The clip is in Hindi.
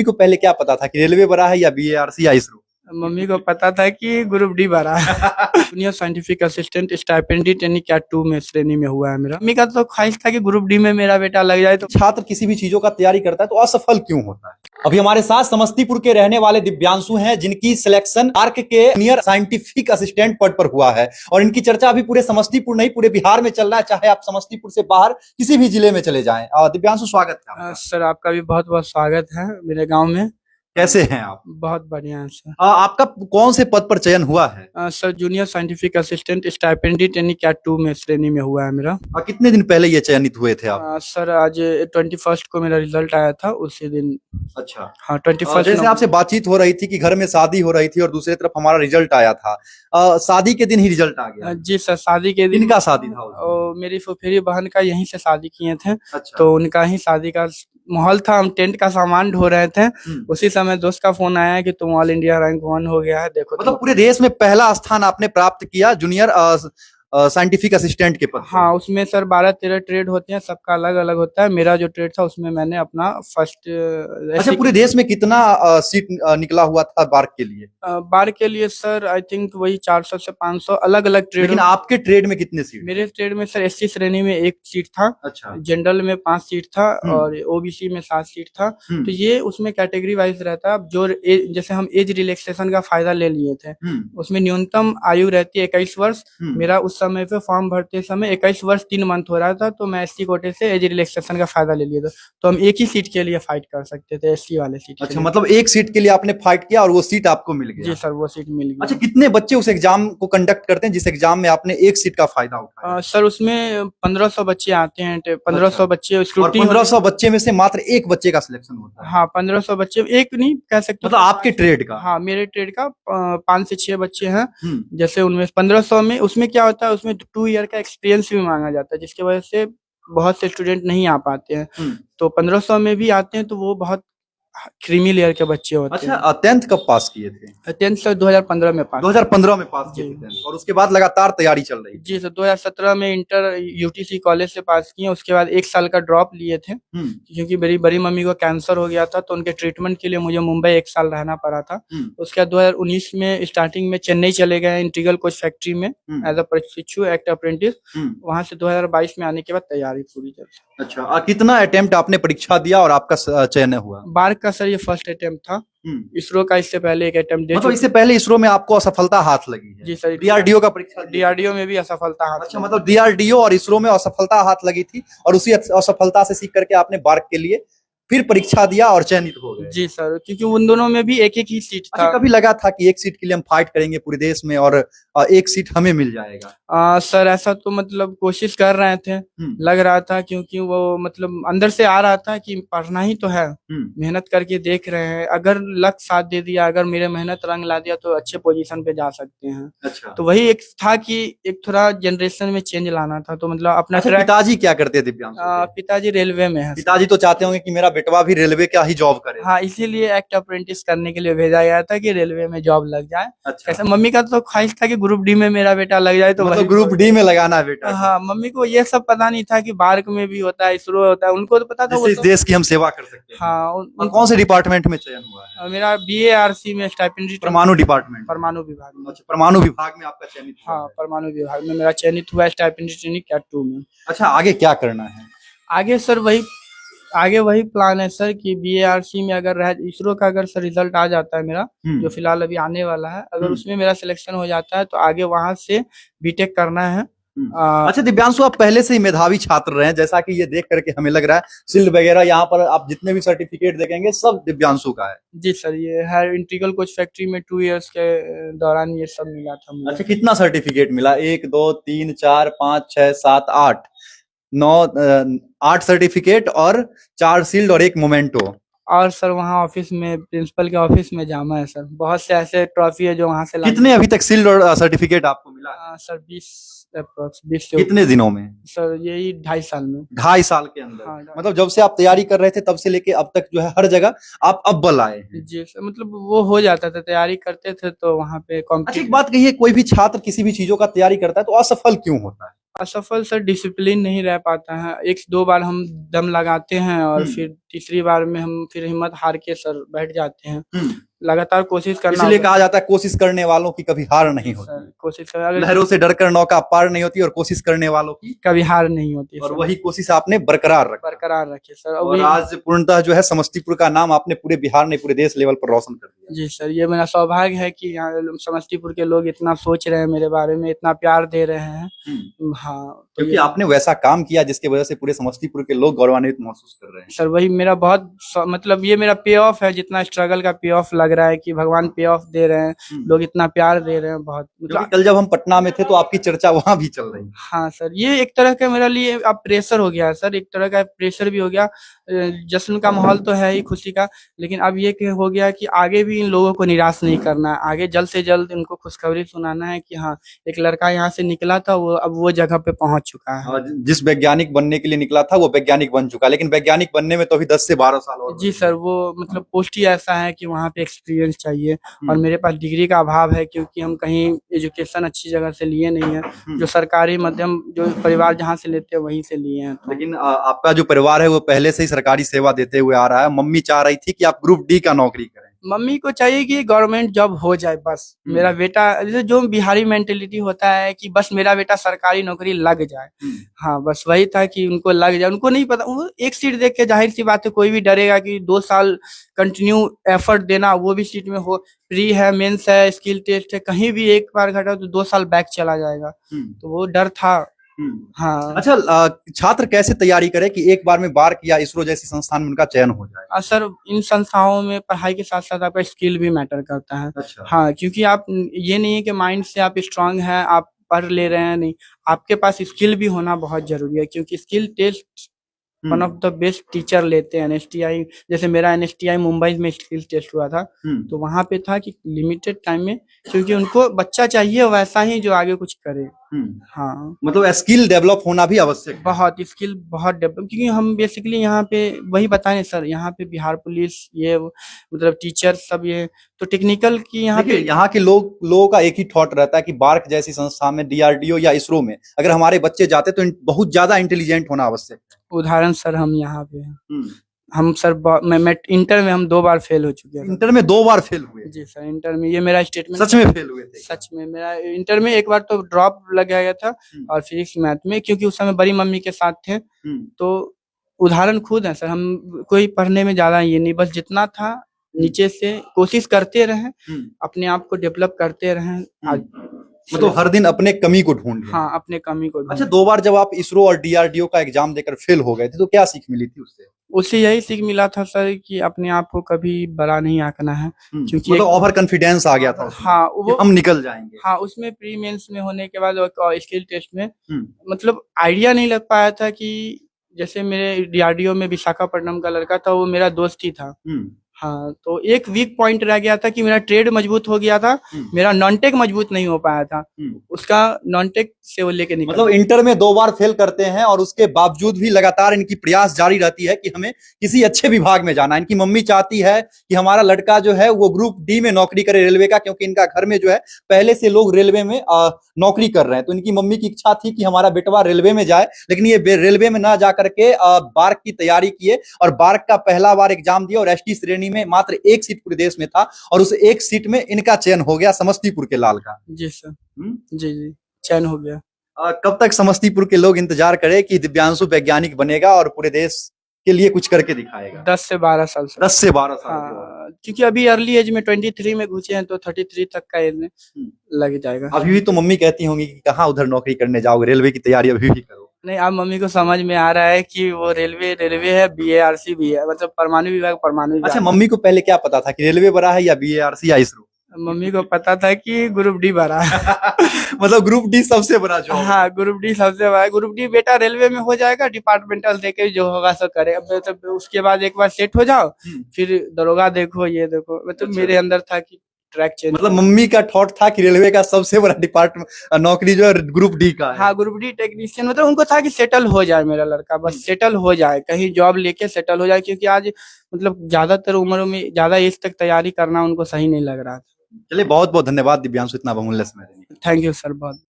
को पहले क्या पता था कि रेलवे बड़ा है या बीएआरसी या इसरो? मम्मी को पता था कि ग्रुप डी भरा है। Junior scientific assistant stipendiary training cat 2 में श्रेणी में हुआ है मेरा। मम्मी का तो ख्वाहिश था कि ग्रुप डी में मेरा बेटा लग जाए। तो छात्र किसी भी चीजों का तैयारी करता है तो असफल क्यों होता है? अभी हमारे साथ समस्तीपुर के रहने वाले दिव्यांशु हैं जिनकी सिलेक्शन आर्क के जूनियर साइंटिफिक असिस्टेंट पद पर हुआ है और इनकी चर्चा अभी पूरे समस्तीपुर नहीं पूरे बिहार में चल रहा है, चाहे आप समस्तीपुर से बाहर किसी भी जिले में चले जाएं। दिव्यांशु स्वागत है आपका। सर आपका भी बहुत बहुत स्वागत है मेरे गांव में। कैसे हैं आप? बहुत बढ़िया है सर। आपका कौन से पद पर चयन हुआ है? Sir junior scientific assistant stipendiary training cat 2 में श्रेणी में हुआ है मेरा। कितने दिन पहले ये चयनित हुए थे आप? सर आज 21 को मेरा रिजल्ट आया था, उसी दिन। अच्छा। हाँ 21। जैसे आपसे बातचीत हो रही थी कि घर में शादी हो रही थी और दूसरी तरफ हमारा रिजल्ट आया था, शादी के दिन ही रिजल्ट आ गया? जी सर, शादी के दिन। इनका शादी था? मेरी फुफेरी बहन का यहीं से शादी किए थे। अच्छा। तो उनका ही शादी का माहौल था। हम टेंट का सामान ढो रहे थे, उसी समय दोस्त का फोन आया कि तुम ऑल इंडिया रैंक 1 हो गया है, देखो। मतलब पूरे देश में पहला स्थान आपने प्राप्त किया जूनियर साइंटिफिक असिस्टेंट के पद? हाँ, उसमें सर 12-13 ट्रेड होते हैं, सबका अलग अलग होता है। मेरा जो ट्रेड था उसमें मैंने अपना फर्स्ट। अच्छा, पूरे देश में कितना सीट निकला हुआ था बार के लिए? बार के लिए सर आई थिंक वही 400 से 500 अलग अलग ट्रेड। लेकिन आपके ट्रेड में कितने सीट? मेरे ट्रेड में सर एससी श्रेणी में 1 सीट था। अच्छा। जनरल में 5 सीट था और ओबीसी में 7 सीट था। तो ये उसमें कैटेगरी वाइज रहता है। जो जैसे हम एज रिलैक्सेशन का फायदा ले लिए थे, उसमें न्यूनतम आयु रहती है 21 वर्ष। मेरा उस समय पे फॉर्म भरते समय 21 वर्ष 3 मंथ हो रहा था, तो मैं एससी कोटे से एज रिलैक्सेशन का फायदा ले लिया था। तो हम एक ही सीट के लिए फाइट कर सकते थे, एससी वाले सीट। अच्छा, मतलब एक सीट के लिए आपने फाइट किया और वो सीट आपको मिल गया? जी सर, वो सीट मिल गई। अच्छा, कितने बच्चे उस एग्जाम को कंडक्ट करते हैं जिस एग्जाम में आपने एक सीट का फायदा उठाया? सर उसमें 1500 बच्चे आते हैं। 1500 बच्चे और 1500 बच्चे में से मात्र एक बच्चे का सिलेक्शन होता है? हाँ, 1500 बच्चे, एक नहीं कह सकते, मतलब आपके ट्रेड का? हाँ, मेरे ट्रेड का 5 से 6 बच्चे हैं। जैसे उनमें 1500 में, उसमें क्या होता है, उसमें 2 ईयर का एक्सपीरियंस भी मांगा जाता है, जिसकी वजह से बहुत से स्टूडेंट नहीं आ पाते हैं। तो 1500 में भी आते हैं, तो वो बहुत क्रीमी लेयर के बच्चे होते हैं। अच्छा, 10th कब पास किए थे? 10th सर 2015 में पास। 2015 में पास किए थे 10th, और उसके बाद लगातार तैयारी चल रही? जी सर, 2017 में इंटर यूटीसी कॉलेज से पास किए। उसके बाद 1 साल का ड्रॉप लिए थे, क्योंकि मेरी बड़ी मम्मी को कैंसर हो गया था, तो उनके ट्रीटमेंट के लिए मुझे मुंबई 1 साल रहना पड़ा था। उसके बाद 2019 में स्टार्टिंग में चेन्नई चले गए इंटीग्रल कोच फैक्ट्री में एज अ प्रशिक्षु एक्ट अप्रेंटिस। वहां से 2022 में आने के बाद तैयारी पूरी चल रही। अच्छा, कितना अटेम्प्ट आपने परीक्षा दिया और आपका चयन हुआ? बार का सर ये फर्स्ट अटेम्प्ट था। इसरो का इससे पहले एक अटेम्प्ट मतलब इससे पहले इसरो में आपको असफलता हाथ लगी है? जी सर। डीआरडीओ का परीक्षा? डीआरडीओ में भी असफलता हाथ। अच्छा, मतलब डीआरडीओ और इसरो में असफलता हाथ लगी थी और उसी असफलता से सीख करके आपने बार्क के लिए फिर परीक्षा दिया और चयनित हो गए? जी सर, क्योंकि उन दोनों में भी एक ही सीट था। अच्छा, कभी लगा था कि एक सीट के लिए हम फाइट करेंगे पूरे देश में और एक सीट हमें मिल जाएगा? सर ऐसा तो मतलब कोशिश कर रहे थे, लग रहा था, क्योंकि वो मतलब अंदर से आ रहा था कि पढ़ना ही तो है, मेहनत करके देख रहे हैं। अगर लक साथ दे दिया, अगर मेरे मेहनत रंग ला दिया, तो अच्छे पोजीशन पे जा सकते हैं। अच्छा। तो वही एक था कि एक थोड़ा जनरेशन में चेंज लाना था, तो मतलब अपना। अच्छा, पिताजी क्या करते हैं दिव्यांशु? पिताजी रेलवे में है। पिताजी तो चाहते होंगे कि मेरा बेटवा भी रेलवे का ही जॉब करे। हाँ, इसीलिए एक्ट अप्रेंटिस करने के लिए भेजा गया था कि रेलवे में जॉब लग जाए। अच्छा। ऐसा मम्मी का तो ख्वाहिश था कि ग्रुप डी में मेरा बेटा लग जाए, तो मतलब ग्रुप डी में लगाना है बेटा? हाँ, मम्मी को ये सब पता नहीं था कि बार्क में भी होता है, इसरो होता है, उनको तो पता था। इस देश की हम सेवा कर सकते हैं। हाँ। कौन से डिपार्टमेंट में चयन हुआ है? मेरा बीएआरसी में स्टाइपेंडी। परमाणु डिपार्टमेंट? परमाणु विभाग में। अच्छा, परमाणु विभाग में आपका चयनित? हाँ, परमाणु विभाग में मेरा चयनित हुआ स्टाइपेंडी ट्रेनिंग कैट 2 में। अच्छा, आगे क्या करना है? आगे वही प्लान है सर कि बीएआरसी में अगर इसरो का अगर सर रिजल्ट आ जाता है मेरा, जो फिलहाल अभी आने वाला है, अगर उसमें मेरा सिलेक्शन हो जाता है तो आगे वहां से बीटेक करना है। अच्छा दिव्यांशु, आप पहले से ही मेधावी छात्र रहे हैं, जैसा कि ये देख करके हमें लग रहा है शील्ड वगैरह यहाँ पर आप जितने भी सर्टिफिकेट देखेंगे सब दिव्यांशु का है। जी सर, ये है इंटीग्रल कोच फैक्ट्री में 2 इयर्स के दौरान ये सब मिला था मुझे। अच्छा, कितना सर्टिफिकेट मिला? 1 2 3 4 5 6 7 8 9 8 सर्टिफिकेट और 4 शील्ड और 1 मोमेंटो। और सर वहाँ ऑफिस में, प्रिंसिपल के ऑफिस में जामा है सर, बहुत से ऐसे ट्रॉफी है जो वहाँ से। कितने अभी तक शील्ड और सर्टिफिकेट आपको मिला? सर 20 से। कितने दिनों में? सर यही 2.5 साल में। 2.5 साल के अंदर? हाँ, मतलब जब से आप तैयारी कर रहे थे तब से लेके अब तक जो है हर जगह आप अव्वल आए हैं? जी सर, मतलब वो हो जाता था, तैयारी करते थे तो वहाँ पे अच्छा, एक बात कहिए, कोई भी छात्र किसी भी चीजों का तैयारी करता है तो असफल क्यों होता है? असफल सर डिसिप्लिन नहीं रह पाता है। एक दो बार हम दम लगाते हैं और फिर तीसरी बार में हम फिर हिम्मत हार के सर बैठ जाते हैं। लगातार कोशिश करना इसलिए कहा जाता है कोशिश करने वालों की कभी हार नहीं होती। सर कोशिश कर, अगर लहरों से डरकर नौका पार नहीं होती और कोशिश करने वालों की कभी हार नहीं होती और सर। वही कोशिश आपने बरकरार रखा बरकरार रखे सर। और आज पूर्णतः जो है समस्तीपुर का नाम आपने पूरे बिहार ने पूरे देश लेवल पर रोशन कर दिया। जी सर, ये मेरा सौभाग्य है कि यहाँ समस्तीपुर के लोग इतना सोच रहे हैं मेरे बारे में, इतना प्यार दे रहे हैं। हाँ, तो क्योंकि आपने वैसा काम किया जिसकी वजह से पूरे समस्तीपुर के लोग गौरवान्वित महसूस कर रहे हैं। सर वही मेरा बहुत मतलब ये मेरा पे ऑफ है, जितना स्ट्रगल का पे ऑफ लग रहा है कि भगवान पे ऑफ दे रहे हैं, लोग इतना प्यार दे रहे हैं बहुत। मतलब कल जब हम पटना में थे तो आपकी चर्चा वहां भी चल रही है। हाँ सर, ये एक तरह का मेरे लिए अब प्रेशर हो गया है सर, एक तरह का प्रेशर भी हो गया। जश्न का माहौल तो है ही खुशी का, लेकिन अब ये हो गया कि आगे भी इन लोगों को निराश नहीं करना है, आगे जल्द से जल्द इनको खुशखबरी सुनाना है कि हाँ एक लड़का यहाँ से निकला था, वो अब वो जगह पे पहुंच चुका है। और जिस वैज्ञानिक बनने के लिए निकला था वो वैज्ञानिक बन चुका, लेकिन वैज्ञानिक बनने में तो अभी 10 से 12 साल और। जी सर, वो मतलब पोस्ट ही ऐसा है कि वहाँ पे एक्सपीरियंस चाहिए और मेरे पास डिग्री का अभाव है, क्योंकि हम कहीं एजुकेशन अच्छी जगह से लिए नहीं है। जो सरकारी मध्यम जो परिवार जहाँ से लेते हैं वहीं से लिए हैं। लेकिन आपका जो परिवार है वो पहले से ही सरकारी सेवा देते हुए आ रहा है। मम्मी चाह रही थी कि आप ग्रुप डी का नौकरी करें। मम्मी को चाहिए कि गवर्नमेंट जॉब हो जाए बस, मेरा बेटा, जैसे जो बिहारी मेंटेलिटी होता है कि बस मेरा बेटा सरकारी नौकरी लग जाए। हाँ बस वही था कि उनको लग जाए। उनको नहीं पता, वो एक सीट देख के जाहिर सी बात है कोई भी डरेगा कि 2 साल कंटिन्यू एफर्ट देना, वो भी सीट में हो, प्री है, मेंस है, स्किल टेस्ट है, कहीं भी एक बार घटा तो 2 साल बैक चला जाएगा, तो वो डर था। हाँ अच्छा, छात्र कैसे तैयारी करे कि एक बार में बार्क या इसरो जैसी संस्थान में उनका चयन हो जाए? सर इन संस्थाओं में पढ़ाई के साथ साथ आपका स्किल भी मैटर करता है। अच्छा। हाँ, क्योंकि आप ये नहीं है कि माइंड से आप स्ट्रांग हैं, आप पढ़ ले रहे हैं, नहीं, आपके पास स्किल भी होना बहुत जरूरी है, क्योंकि skill test one of the best teacher लेते हैं। एनएसटीआई, जैसे मेरा एनएसटीआई मुंबई में स्किल टेस्ट हुआ था, तो वहां पे था कि लिमिटेड टाइम में, क्योंकि उनको बच्चा चाहिए वैसा ही जो आगे कुछ करे। हाँ, मतलब स्किल डेवलप होना भी आवश्यक है। बहुत स्किल बहुत डेवलप, क्योंकि हम बेसिकली यहाँ पे वही बताएं सर, यहाँ पे बिहार पुलिस ये मतलब टीचर सब ये तो टेक्निकल की यहाँ पे यहाँ के लोगों का एक ही थॉट रहता है कि बार्क जैसी संस्था में, डीआरडीओ या इसरो में अगर हमारे बच्चे जाते तो बहुत ज्यादा इंटेलिजेंट होना आवश्यक है। उदाहरण सर हम यहाँ पे हैं, हम सर मैं इंटर में हम 2 बार फेल हो चुके हैं। इंटर में 2 बार फेल हुए? जी सर, इंटर में ये मेरा स्टेटमेंट। सच में फेल हुए थे? सच में मेरा इंटर में एक बार तो ड्रॉप लग गया था, और फिजिक्स मैथ में, क्योंकि उस समय बड़ी मम्मी के साथ थे, तो उदाहरण खुद है सर। हम कोई पढ़ने में ज्यादा ये नहीं, बस जितना था नीचे से कोशिश करते रहे, अपने आप को डेवलप करते रहे। मतलब हर दिन अपने कमी को ढूंढ। हाँ, अपने कमी को। अच्छा, 2 बार जब आप इसरो और डीआरडीओ का एग्जाम देकर फेल हो गए थे तो क्या सीख मिली थी उससे? उससे यही सीख मिला था सर कि अपने आप को कभी बड़ा नहीं आंकना है, क्योंकि मतलब ओवर कॉन्फिडेंस आ गया था। हाँ, वो हम निकल जाएंगे। हाँ, उसमें प्री मेंस में होने के बाद स्किल टेस्ट में मतलब आइडिया नहीं लग पाया था कि जैसे मेरे डीआरडीओ में विशाखापट्टनम का लड़का था, वो मेरा दोस्त ही था। हाँ, तो एक वीक पॉइंट रह गया था कि मेरा ट्रेड मजबूत हो गया था, मेरा नॉन टेक मजबूत नहीं हो पाया था, उसका नॉन टेक से वो लेके निकल। मतलब इंटर में 2 बार फेल करते हैं और उसके बावजूद भी लगातार इनकी प्रयास जारी रहती है कि हमें किसी अच्छे विभाग में जाना है। इनकी मम्मी चाहती है कि हमारा लड़का जो है वो ग्रुप डी में नौकरी करे रेलवे का, क्योंकि इनका घर में जो है पहले से लोग रेलवे में नौकरी कर रहे हैं, तो इनकी मम्मी की इच्छा थी कि हमारा बेटवा रेलवे में जाए, लेकिन ये रेलवे में ना जा करके बार्क की तैयारी किए और बार्क का पहला बार एग्जाम दिया और एसटी श्रेणी में मात्र 1 सीट पूरे देश में था और उस 1 सीट में इनका चयन हो गया, समस्तीपुर के लाल का। जी सर, जी चयन हो गया। कब तक समस्तीपुर के लोग इंतजार करें कि दिव्यांशु वैज्ञानिक बनेगा और पूरे देश के लिए कुछ करके दिखाएगा? 10 से 12 साल से। 10 से 12 साल। हाँ, क्योंकि अभी अर्ली एज में 23 में घुसे हैं, तो 33 तक का एज में लग जाएगा। अभी भी तो मम्मी कहती होंगी कि कहाँ उधर नौकरी करने जाओगे, रेलवे की तैयारी अभी भी करो। नहीं, अब मम्मी को समझ में आ रहा है कि वो रेलवे है, बीएआरसी भी है, मतलब परमाणु विभाग परमाणु विभाग। अच्छा, मम्मी को पहले क्या पता था कि रेलवे बड़ा है या बीएआरसी या इसरो? मम्मी को पता था कि ग्रुप डी बड़ा है। मतलब ग्रुप डी सबसे बड़ा जॉब? हाँ, ग्रुप डी सबसे बड़ा। ग्रुप डी बेटा रेलवे में हो जाएगा, डिपार्टमेंटल देके जो होगा सो करे। अब मतलब उसके बाद एक बार सेट हो जाओ, फिर दरोगा देखो, ये देखो, मतलब मेरे अंदर था कि ट्रैक चेंज। मतलब मम्मी का थॉट था कि रेलवे का सबसे बड़ा डिपार्टमेंट नौकरी जो है ग्रुप डी का है। हाँ, ग्रुप डी टेक्नीशियन, मतलब उनको था कि सेटल हो जाए मेरा लड़का, बस सेटल हो जाए, कहीं जॉब लेके सेटल हो जाए, क्योंकि आज मतलब ज्यादातर उम्र में ज्यादा एज तक तैयारी करना उनको सही नहीं लग रहा था। चलिए, बहुत बहुत धन्यवाद दिव्यांशु इतना बहुमूल्य समय देने के लिए। थैंक यू सर, बहुत।